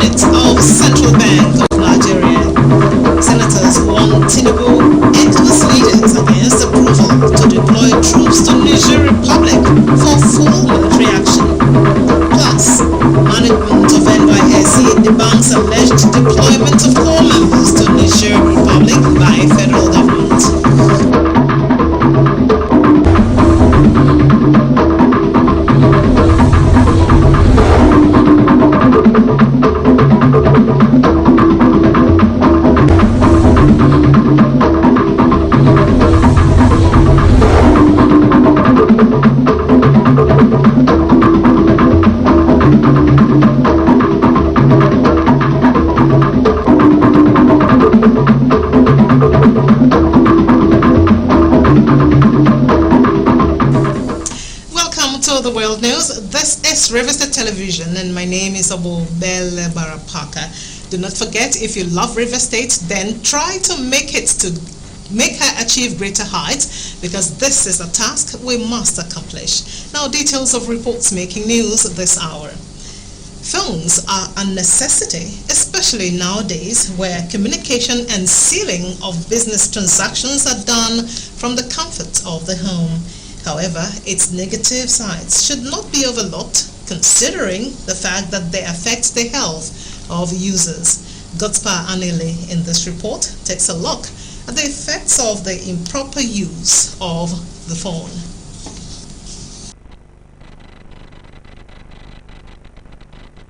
unit of Central Bank of Nigeria. Senators warn Tinubu ECOWAS leaders against approval to deploy troops to Niger Republic for full military action. Plus, management of NYSC debunks alleged deployment of corps members to Niger Republic by federal government. The world news. This is Riverside Television and my name is Belle Barapaka. Do not forget, if you love River State, then try to make her achieve greater heights, because this is a task we must accomplish. Now, details of reports making news this hour. Phones are a necessity, especially nowadays where communication and sealing of business transactions are done from the comfort of the home. However, its negative sides should not be overlooked, considering the fact that they affect the health of users. Godspa Anile in this report takes a look at the effects of the improper use of the phone.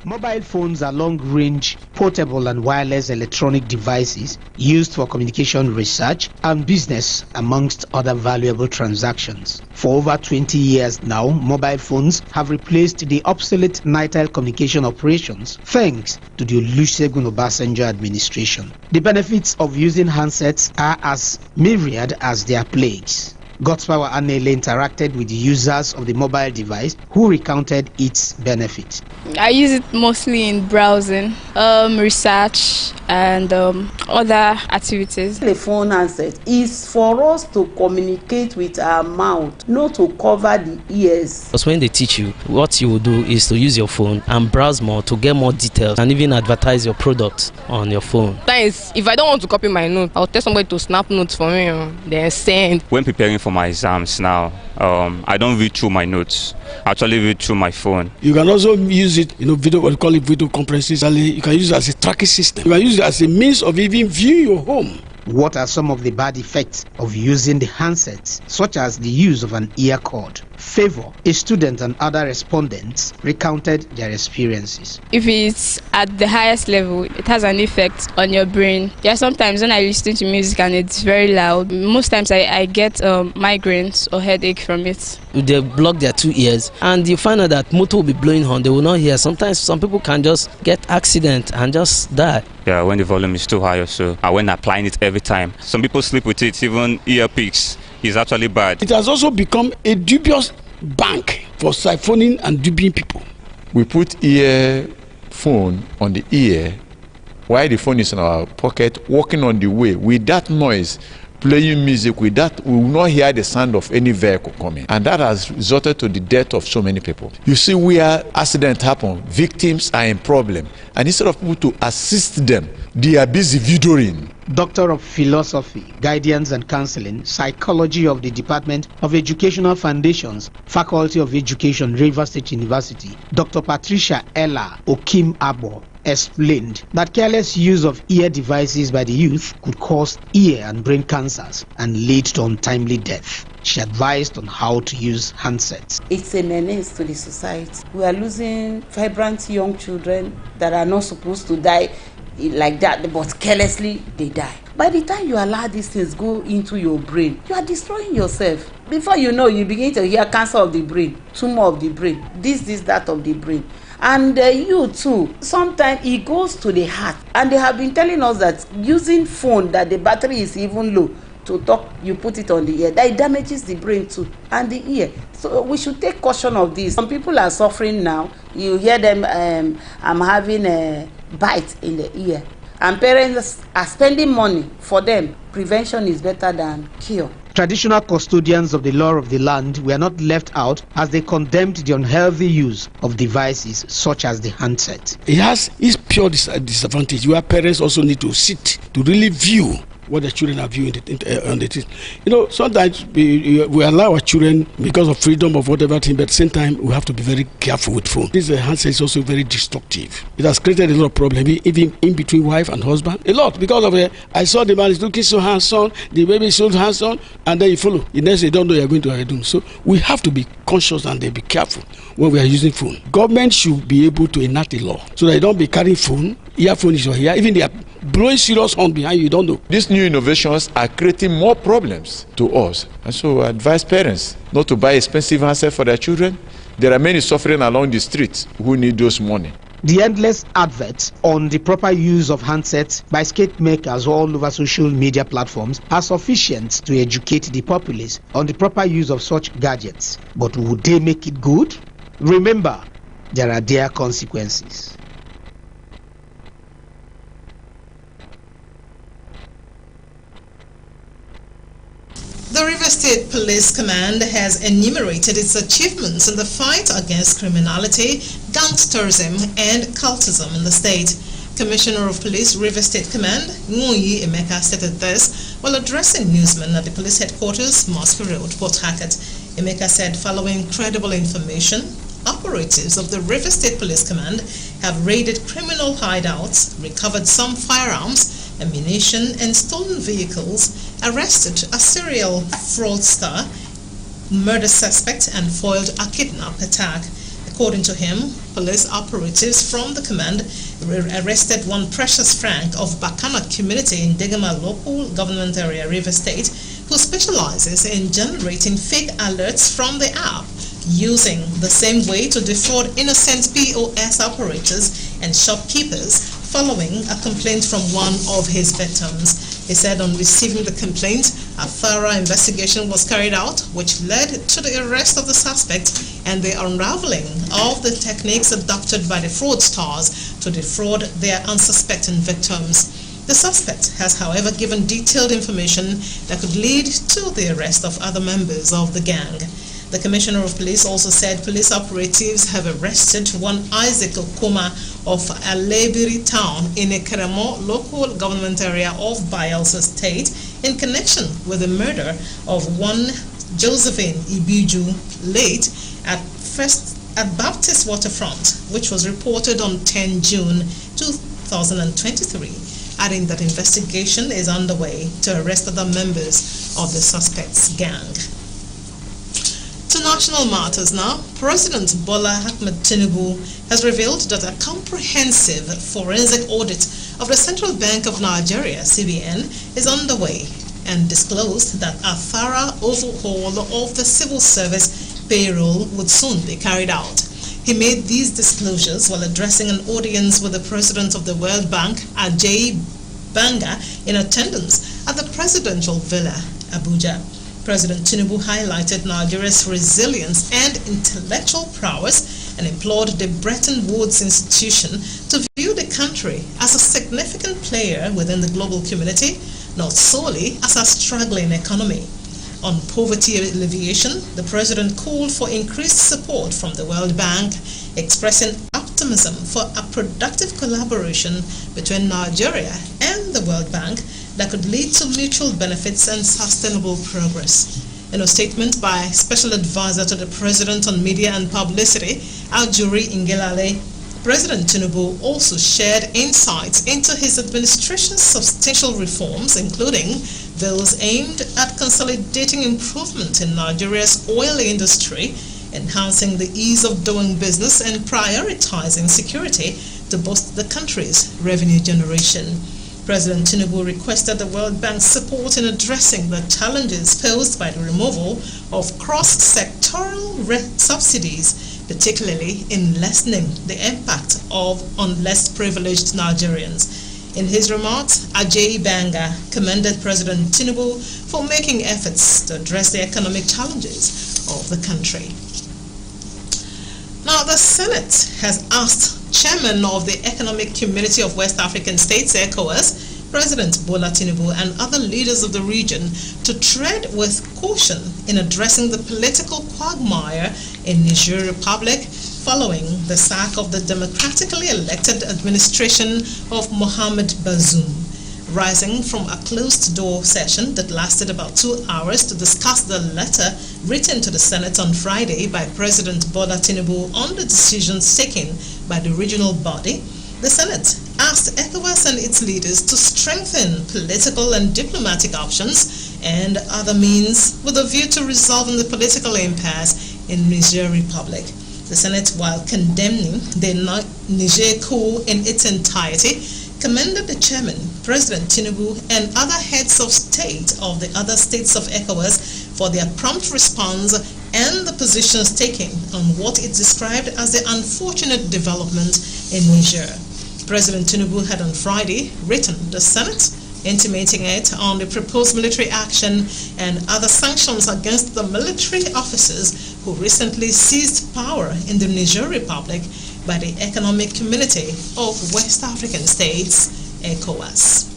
Mobile phones are long-range, portable and wireless electronic devices used for communication research and business, amongst other valuable transactions. For over 20 years now, mobile phones have replaced the obsolete NITEL communication operations thanks to the Olusegun Obasanjo administration. The benefits of using handsets are as myriad as their plagues. Godspower Anele interacted with the users of the mobile device who recounted its benefits. I use it mostly in browsing, research and other activities. The phone handset is for us to communicate with our mouth, not to cover the ears. Because when they teach you, what you will do is to use your phone and browse more to get more details and even advertise your product on your phone. Sometimes, if I don't want to copy my note, I'll tell somebody to snap notes for me, then send. When preparing for my exams now, I don't read through my notes. I actually read through my phone. You can also use it, video, what we call it video conferences. You can use it as a tracking system. You can use it as a means of even viewing your home. What are some of the bad effects of using the handsets, such as the use of an ear cord? Favor, a student and other respondents recounted their experiences. If it's at the highest level, it has an effect on your brain. Yeah, sometimes when I listen to music and it's very loud, most times I get migraines or headache from it. They block their two ears and you find out that motor will be blowing on, they will not hear. Sometimes some people can just get accident and just die. Yeah, when the volume is too high or so, and when applying it every time. Some people sleep with it, even earpieces is actually bad. It has also become a dubious bank for siphoning and duping people. We put earphone on the ear while the phone is in our pocket, walking on the way. With that noise, playing music, with that, we will not hear the sound of any vehicle coming. And that has resulted to the death of so many people. You see, where accidents happen, victims are in problem. And instead of people to assist them, they are busy videoing. Doctor of Philosophy, Guidance and Counseling, Psychology of the Department of Educational Foundations, Faculty of Education, River State University, Dr. Patricia Ella Okim Abo, explained that careless use of ear devices by the youth could cause ear and brain cancers and lead to untimely death. She advised on how to use handsets. It's a menace to the society. We are losing vibrant young children that are not supposed to die like that, but carelessly they die. By the time you allow these things go into your brain, you are destroying yourself. Before you know, you begin to hear cancer of the brain, tumor of the brain, this, that of the brain. And you too, sometimes it goes to the heart. And they have been telling us that using phone, that the battery is even low, to talk, you put it on the ear, that it damages the brain too, and the ear. So we should take caution of this. Some people are suffering now. You hear them, I'm having a bite in the ear. And parents are spending money for them. Prevention is better than cure. Traditional custodians of the law of the land were not left out as they condemned the unhealthy use of devices such as the handset. It has its pure disadvantage. Your parents also need to sit to really view what the children are viewing on the thing. You know, sometimes we allow our children because of freedom of whatever thing, but at the same time we have to be very careful with phone. This handset is also very destructive. It has created a lot of problems, even in between wife and husband. A lot, because of I saw the man is looking so handsome, the baby is so handsome, and then you follow. The next you don't know you're going to a doom. So we have to be conscious and be careful when we are using phone. Government should be able to enact a law so that you don't be carrying phone, earphone is your ear, even they are blowing serious horn behind you don't know. These new innovations are creating more problems to us, and so I advise parents not to buy expensive handsets for their children. There are many suffering along the streets who need those money. The endless adverts on the proper use of handsets by skate makers all over social media platforms are sufficient to educate the populace on the proper use of such gadgets. But would they make it good? Remember, there are dire consequences. The River State Police Command has enumerated its achievements in the fight against criminality, gangsterism, and cultism in the state. Commissioner of Police, River State Command, Nguyi Emeka, stated this while addressing newsmen at the police headquarters, Mosque Road, Port Harcourt. Emeka said, following credible information, operatives of the River State Police Command have raided criminal hideouts, recovered some firearms, ammunition, and stolen vehicles, arrested a serial fraudster, murder suspect, and foiled a kidnap attack. According to him, police operatives from the command arrested one Precious Frank of Bakana community in Degama local government area, River State, who specializes in generating fake alerts from the app, using the same way to defraud innocent POS operators and shopkeepers following a complaint from one of his victims. He said on receiving the complaint, a thorough investigation was carried out, which led to the arrest of the suspect and the unraveling of the techniques adopted by the fraudsters to defraud their unsuspecting victims. The suspect has, however, given detailed information that could lead to the arrest of other members of the gang. The Commissioner of Police also said police operatives have arrested one Isaac Okuma of Alebiri town in a Keremo local government area of Bayelsa State in connection with the murder of one Josephine Ibiju late at Baptist Waterfront, which was reported on 10 June 2023, adding that investigation is underway to arrest other members of the suspect's gang. To national matters now, President Bola Ahmed Tinubu has revealed that a comprehensive forensic audit of the Central Bank of Nigeria, CBN, is underway and disclosed that a thorough overhaul of the civil service payroll would soon be carried out. He made these disclosures while addressing an audience with the President of the World Bank, Ajay Banga, in attendance at the Presidential Villa, Abuja. President Tinubu highlighted Nigeria's resilience and intellectual prowess and implored the Bretton Woods institution to view the country as a significant player within the global community, not solely as a struggling economy. On poverty alleviation, the president called for increased support from the World Bank, expressing optimism for a productive collaboration between Nigeria and the World Bank that could lead to mutual benefits and sustainable progress. In a statement by Special Advisor to the President on Media and Publicity, Aljuri Ngelale, President Tinubu also shared insights into his administration's substantial reforms, including those aimed at consolidating improvement in Nigeria's oil industry, enhancing the ease of doing business, and prioritizing security to boost the country's revenue generation. President Tinubu requested the World Bank's support in addressing the challenges posed by the removal of cross-sectoral subsidies, particularly in lessening the impact on less privileged Nigerians. In his remarks, Ajay Banga commended President Tinubu for making efforts to address the economic challenges of the country. Now, the Senate has asked Chairman of the Economic Community of West African States, ECOWAS, President Bola Tinubu and other leaders of the region to tread with caution in addressing the political quagmire in Niger Republic following the sack of the democratically elected administration of Mohamed Bazoum. Rising from a closed-door session that lasted about 2 hours to discuss the letter written to the Senate on Friday by President Bola Tinubu on the decisions taken by the regional body, the Senate asked ECOWAS and its leaders to strengthen political and diplomatic options and other means with a view to resolving the political impasse in Niger Republic. The Senate, while condemning the Niger coup in its entirety, commended the chairman, President Tinubu, and other heads of state of the other states of ECOWAS for their prompt response and the positions taken on what it described as the unfortunate development in Niger. President Tinubu had on Friday written the Senate, intimating it on the proposed military action and other sanctions against the military officers who recently seized power in the Niger Republic by the Economic Community of West African States, ECOWAS.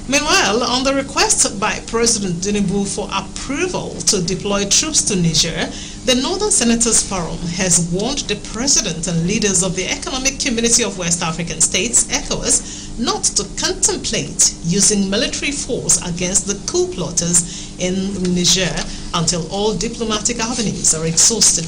Meanwhile, on the request by President Tinubu for approval to deploy troops to Niger, the Northern Senators Forum has warned the President and leaders of the Economic Community of West African States, ECOWAS, not to contemplate using military force against the coup plotters in Niger until all diplomatic avenues are exhausted,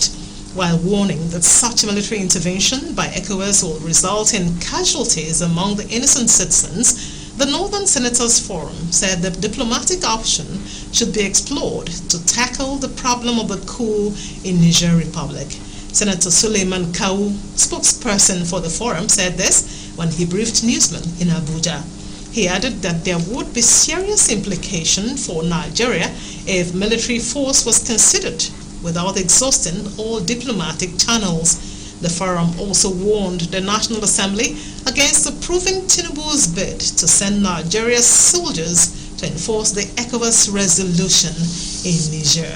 while warning that such military intervention by ECOWAS will result in casualties among the innocent citizens. The Northern Senators Forum said that diplomatic option should be explored to tackle the problem of the coup in Niger Republic. Senator Suleiman Kawu, spokesperson for the forum, said this when he briefed newsmen in Abuja. He added that there would be serious implication for Nigeria if military force was considered without exhausting all diplomatic channels. The forum also warned the National Assembly against approving Tinubu's bid to send Nigeria's soldiers to enforce the ECOWAS resolution in Niger.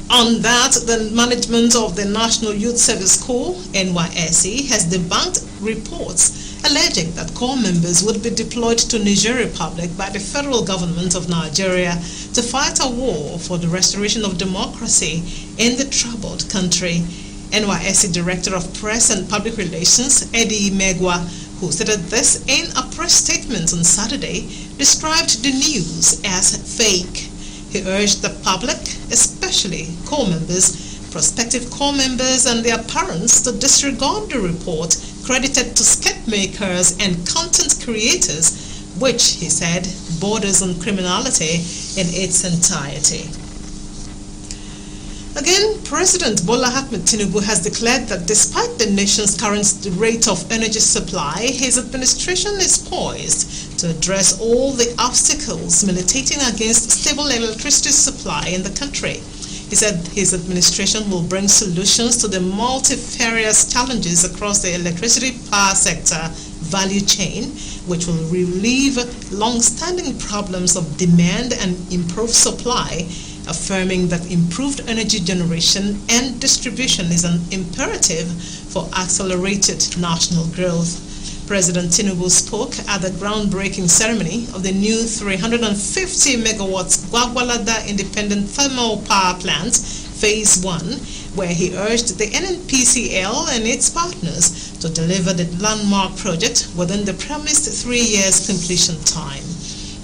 On that, the management of the National Youth Service Corps, NYSC, has debunked reports alleging that corps members would be deployed to Niger Republic by the federal government of Nigeria to fight a war for the restoration of democracy in the troubled country. NYSC Director of Press and Public Relations, Eddie Megwa, who stated this in a press statement on Saturday, described the news as fake. He urged the public, especially corps members, prospective corps members and their parents, to disregard the report credited to sketch makers and content creators, which, he said, borders on criminality in its entirety. Again, President Bola Ahmed Tinubu has declared that despite the nation's current rate of energy supply, his administration is poised to address all the obstacles militating against stable electricity supply in the country. He said his administration will bring solutions to the multifarious challenges across the electricity power sector value chain, which will relieve long-standing problems of demand and improve supply, affirming that improved energy generation and distribution is an imperative for accelerated national growth. President Tinubu spoke at the groundbreaking ceremony of the new 350 megawatts Gwagwalada Independent Thermal Power Plant, Phase 1, where he urged the NNPCL and its partners to deliver the landmark project within the promised 3 years completion time.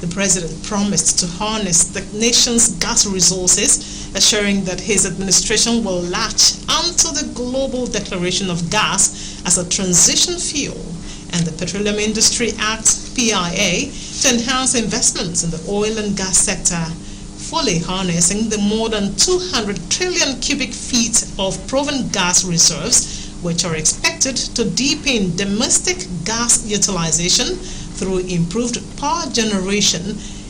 The president promised to harness the nation's gas resources, assuring that his administration will latch onto the Global Declaration of Gas as a transition fuel and the Petroleum Industry Act, PIA, to enhance investments in the oil and gas sector, fully harnessing the more than 200 trillion cubic feet of proven gas reserves, which are expected to deepen domestic gas utilization through improved power generation,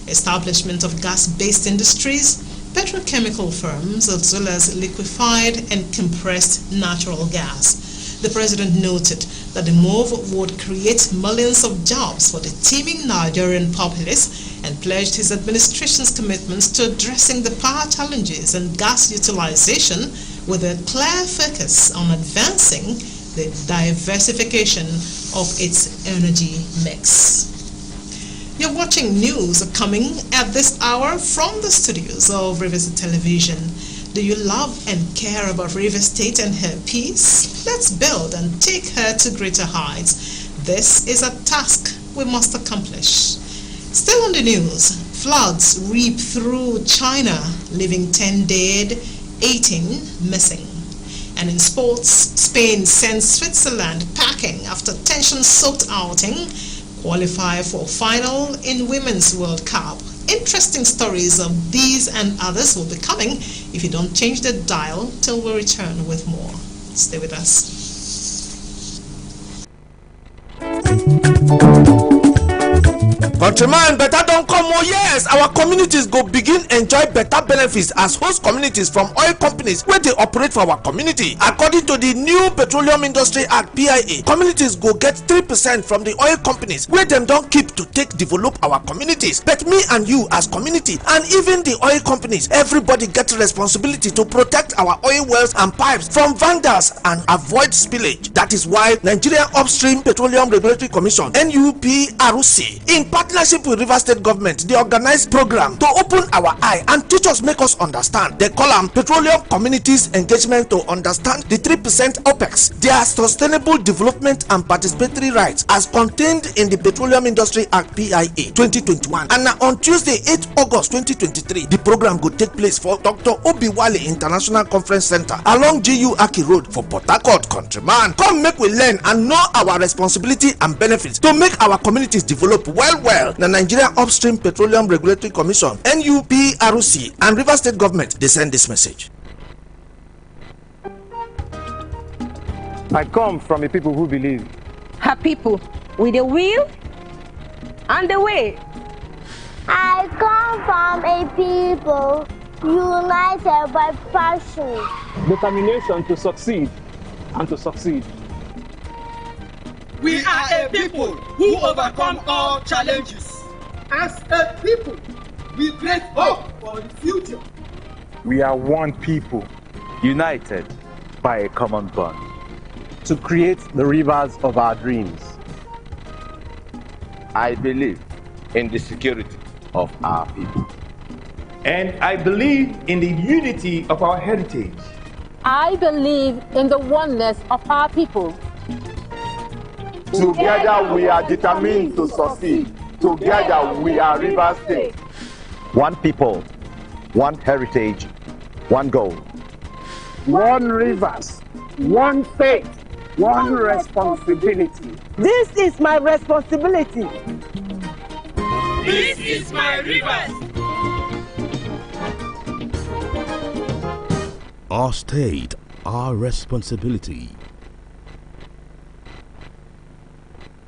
establishment of gas-based industries, petrochemical firms, as well as liquefied and compressed natural gas. The president noted that the move would create millions of jobs for the teeming Nigerian populace and pledged his administration's commitments to addressing the power challenges and gas utilization with a clear focus on advancing the diversification of its energy mix. You're watching news coming at this hour from the studios of Riverside Television. Do you love and care about River State and her peace? Let's build and take her to greater heights. This is a task we must accomplish. Still on the news, floods rip through China, leaving 10 dead, 18 missing. And in sports, Spain sends Switzerland packing after tension-soaked outing, qualify for final in Women's World Cup. Interesting stories of these and others will be coming if you don't change the dial till we return with more. Stay with us. Countryman, better don't come. Oh yes, our communities go begin enjoy better benefits as host communities from oil companies where they operate for our community. According to the new Petroleum Industry Act (PIA), communities go get 3% from the oil companies where them don't keep to take develop our communities. But me and you as community and even the oil companies, everybody get responsibility to protect our oil wells and pipes from vandals and avoid spillage. That is why Nigeria Upstream Petroleum Regulatory Commission (NUPRC) in partnership with River State government, they organize program to open our eye and teach us, make us understand. They call them Petroleum Communities Engagement to understand the 3% OPEX, their sustainable development and participatory rights as contained in the Petroleum Industry Act (PIA) 2021. And on Tuesday, 8 August 2023, the program will take place for Dr. Obiwale International Conference Center along GU Aki Road for Port Harcourt. Countryman, come make we learn and know our responsibility and benefits to make our communities develop well. The Nigeria Upstream Petroleum Regulatory Commission (NUPRC) and River State government, they send this message. I come from a people who believe. Her people with the will and the way. I come from a people united by passion, Determination to succeed and to succeed. We are a people who overcome all challenges. As a people, we create hope for the future. We are one people, united by a common bond, to create the rivers of our dreams. I believe in the security of our people. And I believe in the unity of our heritage. I believe in the oneness of our people. Together we are determined to succeed. Together we are River State. One people, one heritage, one goal. One rivers, one faith, one responsibility. This is my responsibility. This is my rivers. Our state, our responsibility.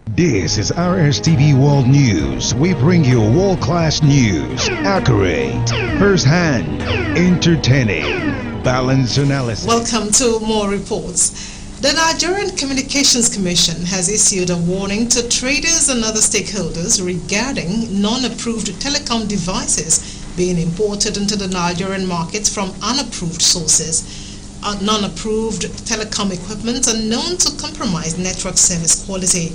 This is RSTV World News. We bring you world-class news, accurate, first-hand, entertaining, balanced analysis. Welcome to more reports. The Nigerian Communications Commission has issued a warning to traders and other stakeholders regarding non-approved telecom devices being imported into the Nigerian market from unapproved sources. Non-approved telecom equipment are known to compromise network service quality.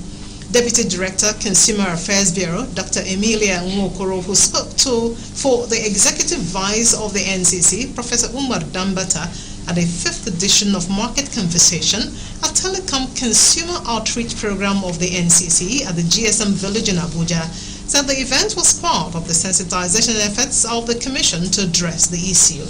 Deputy Director, Consumer Affairs Bureau, Dr. Emilia Nwokoro, who spoke for the Executive Vice of the NCC, Professor Umar Dambata, at the 5th edition of Market Conversation, a telecom consumer outreach program of the NCC at the GSM Village in Abuja, said the event was part of the sensitization efforts of the Commission to address the issue.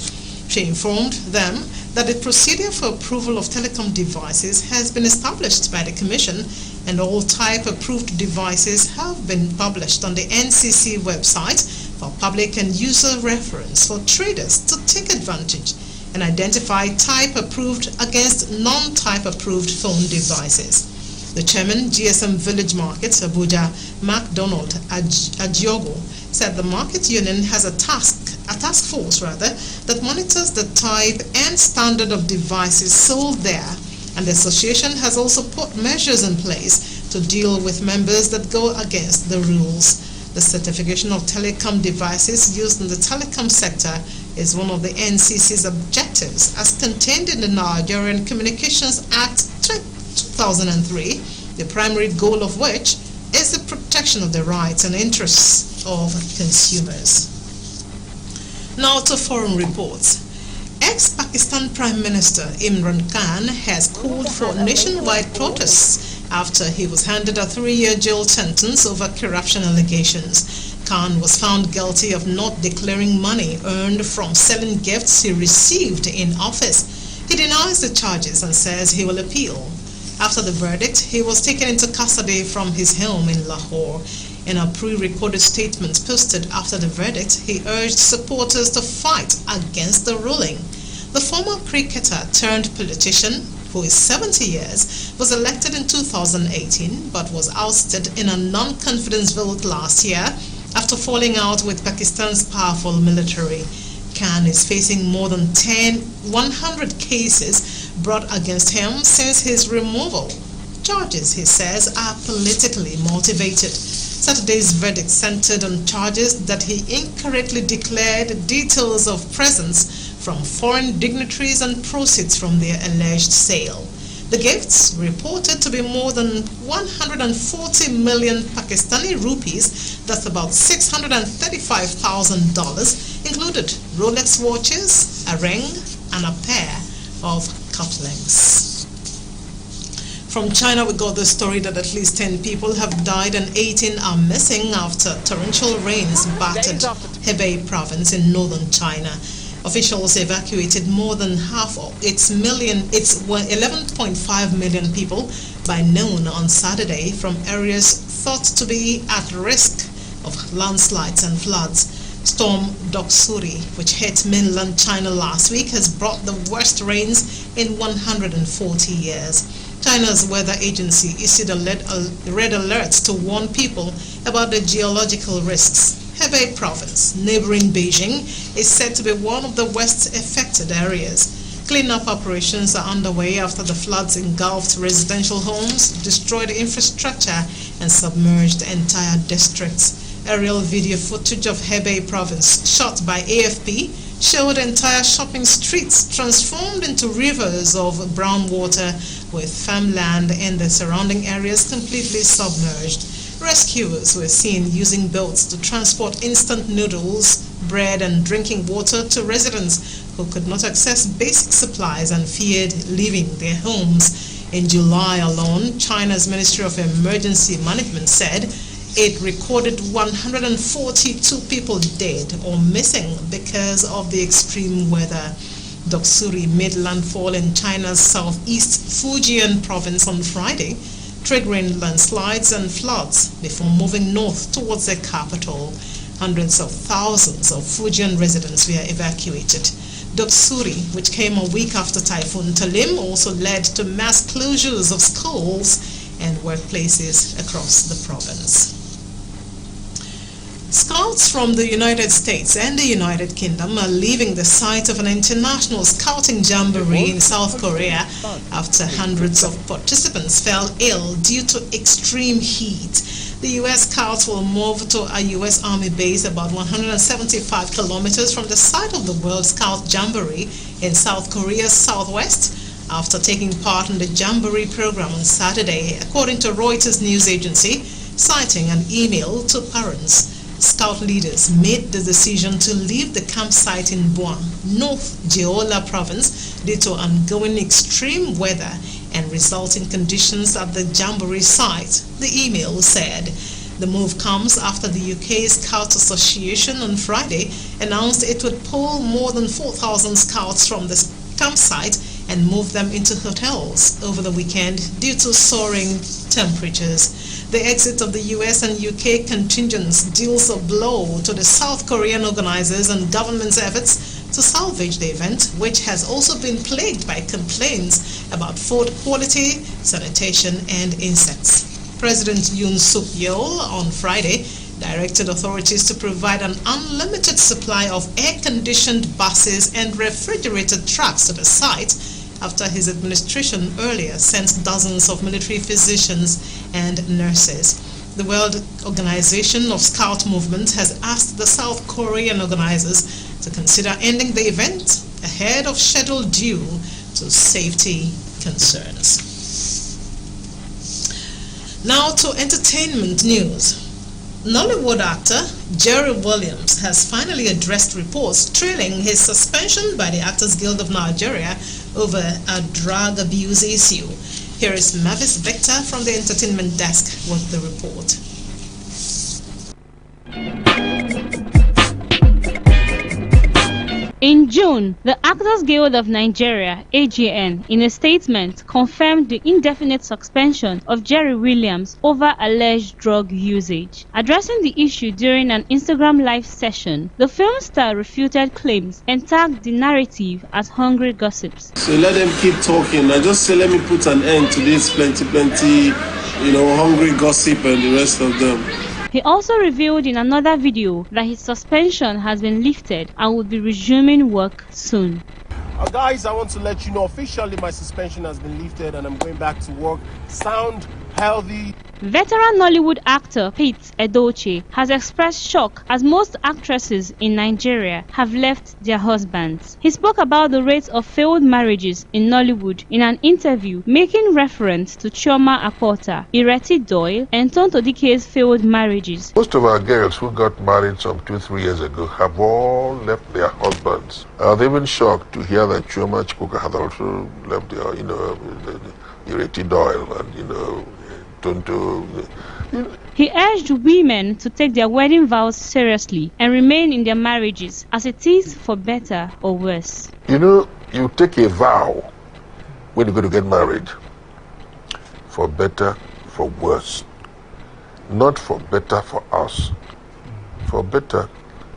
She informed them that the procedure for approval of telecom devices has been established by the Commission and all type-approved devices have been published on the NCC website for public and user reference for traders to take advantage and identify type-approved against non-type-approved phone devices. The chairman, GSM Village Markets, Abuja, MacDonald Adiogo, said the market union has a task force that monitors the type and standard of devices sold there, and the association has also put measures in place to deal with members that go against the rules. The certification of telecom devices used in the telecom sector is one of the NCC's objectives as contained in the Nigerian Communications Act 2003, the primary goal of which is the protection of the rights and interests of consumers. Now to foreign reports. Ex-Pakistan Prime Minister Imran Khan has called for nationwide protests after he was handed a 3-year jail sentence over corruption allegations. Khan was found guilty of not declaring money earned from selling gifts he received in office. He denies the charges and says he will appeal. After the verdict, he was taken into custody from his home in Lahore. In a pre-recorded statement posted after the verdict, he urged supporters to fight against the ruling. The former cricketer turned politician, who is 70 years, was elected in 2018 but was ousted in a non-confidence vote last year after falling out with Pakistan's powerful military. Khan is facing more than 100 cases brought against him since his removal. Charges, he says, are politically motivated. Saturday's verdict centered on charges that he incorrectly declared details of presents from foreign dignitaries and proceeds from their alleged sale. The gifts, reported to be more than 140 million Pakistani rupees, that's about $635,000, included Rolex watches, a ring, and a pair of cufflinks. From China, we got the story that at least 10 people have died and 18 are missing after torrential rains battered Hebei province in northern China. Officials evacuated more than half of its 11.5 million people by noon on Saturday from areas thought to be at risk of landslides and floods. Storm Doksuri, which hit mainland China last week, has brought the worst rains in 140 years. China's weather agency issued a red alert to warn people about the geological risks. Hebei province, neighboring Beijing, is said to be one of the worst affected areas. Cleanup operations are underway after the floods engulfed residential homes, destroyed infrastructure, and submerged entire districts. Aerial video footage of Hebei province shot by AFP showed entire shopping streets transformed into rivers of brown water, with farmland and the surrounding areas completely submerged. Rescuers were seen using boats to transport instant noodles, bread, and drinking water to residents who could not access basic supplies and feared leaving their homes. In July alone, China's Ministry of Emergency Management said it recorded 142 people dead or missing because of the extreme weather. Doksuri made landfall in China's southeast Fujian province on Friday, triggering landslides and floods before moving north towards the capital. Hundreds of thousands of Fujian residents were evacuated. Doksuri, which came a week after Typhoon Talim, also led to mass closures of schools and workplaces across the province. Scouts from the United States and the United Kingdom are leaving the site of an international scouting jamboree in South Korea after hundreds of participants fell ill due to extreme heat. The U.S. Scouts will move to a U.S. Army base about 175 kilometers from the site of the World Scout Jamboree in South Korea's southwest after taking part in the Jamboree program on Saturday, according to Reuters news agency, citing an email to parents. Scout leaders made the decision to leave the campsite in Buan, North Jeolla province, due to ongoing extreme weather and resulting conditions at the Jamboree site, the email said. The move comes after the UK Scout Association on Friday announced it would pull more than 4,000 scouts from the campsite and move them into hotels over the weekend due to soaring temperatures. The exit of the US and UK contingents deals a blow to the South Korean organizers and government's efforts to salvage the event, which has also been plagued by complaints about food quality, sanitation, and insects. President Yoon Suk-yeol on Friday directed authorities to provide an unlimited supply of air-conditioned buses and refrigerated trucks to the site after his administration earlier sent dozens of military physicians and nurses. The World Organization of Scout Movement has asked the South Korean organizers to consider ending the event ahead of schedule due to safety concerns. Now to entertainment news. Nollywood actor Jerry Williams has finally addressed reports trailing his suspension by the Actors Guild of Nigeria over a drug abuse issue. Here is Mavis Victor from the entertainment desk with the report. In June, the Actors Guild of Nigeria, AGN, in a statement confirmed the indefinite suspension of Jerry Williams over alleged drug usage. Addressing the issue during an Instagram live session, the film star refuted claims and tagged the narrative as hungry gossips. So let them keep talking. I just say let me put an end to this plenty, hungry gossip and the rest of them. He also revealed in another video that his suspension has been lifted and will be resuming work soon. Guys, I want to let you know officially my suspension has been lifted and I'm going back to work. Sound, healthy. Veteran Nollywood actor Pete Edochie has expressed shock as most actresses in Nigeria have left their husbands. He spoke about the rate of failed marriages in Nollywood in an interview, making reference to Chioma Akpota, Ireti Doyle, and Tonto Dike's failed marriages. Most of our girls who got married some 2-3 years ago have all left their husbands. They've been shocked to hear that Chioma Akpota had also left their, Ireti Doyle and, He urged women to take their wedding vows seriously and remain in their marriages as it is for better or worse. You take a vow when you're going to get married for better, for worse. Not for better for us, for better,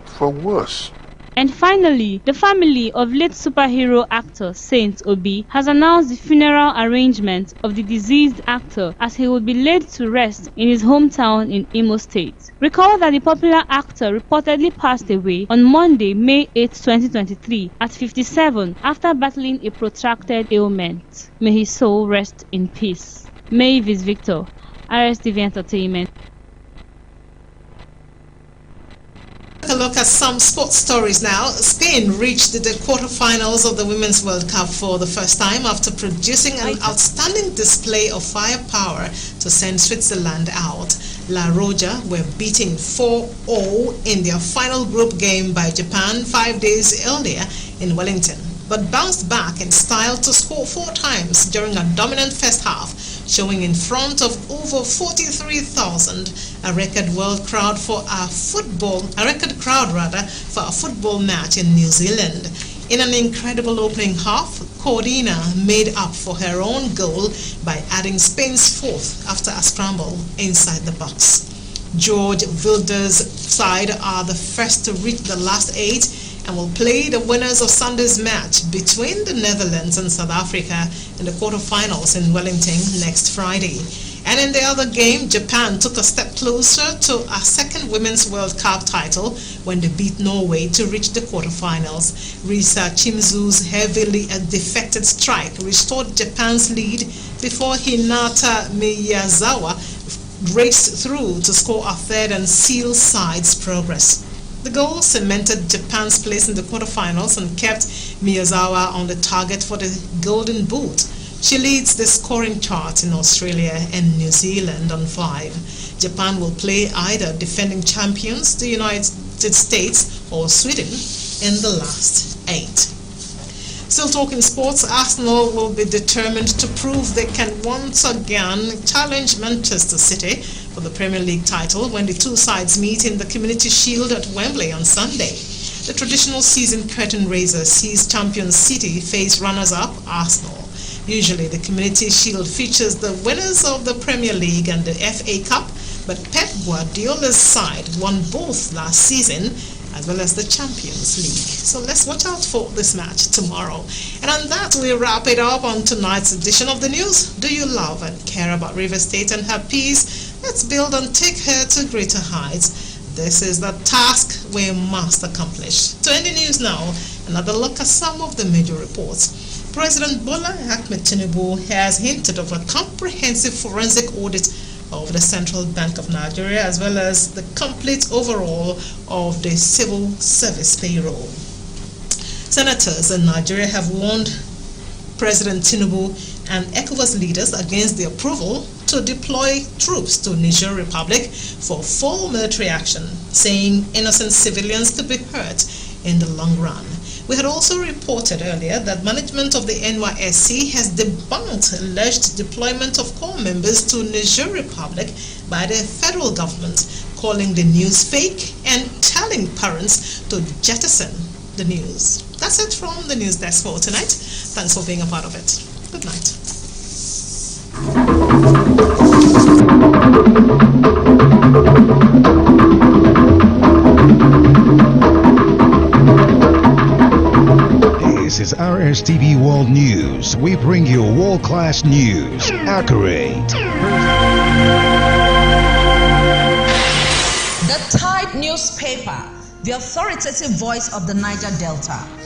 for worse. And finally, the family of late superhero actor Saint Obi has announced the funeral arrangement of the deceased actor as he will be laid to rest in his hometown in Imo State. Recall that the popular actor reportedly passed away on Monday, May 8, 2023 at 57 after battling a protracted ailment. May his soul rest in peace. Mavis Victor, RSTV Entertainment. A look at some sports stories now. Spain reached the quarterfinals of the Women's World Cup for the first time after producing an outstanding display of firepower to send Switzerland out. La Roja were beaten 4-0 in their final group game by Japan 5 days earlier in Wellington, but bounced back in style to score 4 times during a dominant first half, showing in front of over 43,000, a record crowd for a football match in New Zealand. In an incredible opening half, Cordina made up for her own goal by adding Spain's 4th after a scramble inside the box. George Wilder's side are the first to reach the last 8 and will play the winners of Sunday's match between the Netherlands and South Africa in the quarterfinals in Wellington next Friday. And in the other game, Japan took a step closer to a second Women's World Cup title when they beat Norway to reach the quarterfinals. Risa Chimzu's heavily defected strike restored Japan's lead before Hinata Miyazawa raced through to score a third and seal side's progress. The goal cemented Japan's place in the quarterfinals and kept Miyazawa on the target for the Golden Boot. She leads the scoring chart in Australia and New Zealand on 5. Japan will play either defending champions, the United States, or Sweden in the last 8. Still talking sports, Arsenal will be determined to prove they can once again challenge Manchester City for the Premier League title when the two sides meet in the Community Shield at Wembley on Sunday. The traditional season curtain raiser sees champion City face runners-up Arsenal. Usually the Community Shield features the winners of the Premier League and the FA Cup, but Pep Guardiola's side won both last season as well as the Champions League. So let's watch out for this match tomorrow. And on that, we wrap it up on tonight's edition of the news. Do you love and care about River State and her peace? Let's build and take her to greater heights. This is the task we must accomplish. To end the news now, another look at some of the major reports. President Bola Ahmed Tinubu has hinted of a comprehensive forensic audit of the Central Bank of Nigeria as well as the complete overhaul of the civil service payroll. Senators in Nigeria have warned President Tinubu and ECOWAS leaders against the approval to deploy troops to Niger Republic for full military action, saying innocent civilians could be hurt in the long run. We had also reported earlier that management of the NYSC has debunked alleged deployment of corps members to Niger Republic by the federal government, calling the news fake and telling parents to jettison the news. That's it from the news desk for tonight. Thanks for being a part of it. Good night. This is RSTV World News. We bring you world-class news, accurate. The Tide newspaper, the authoritative voice of the Niger Delta.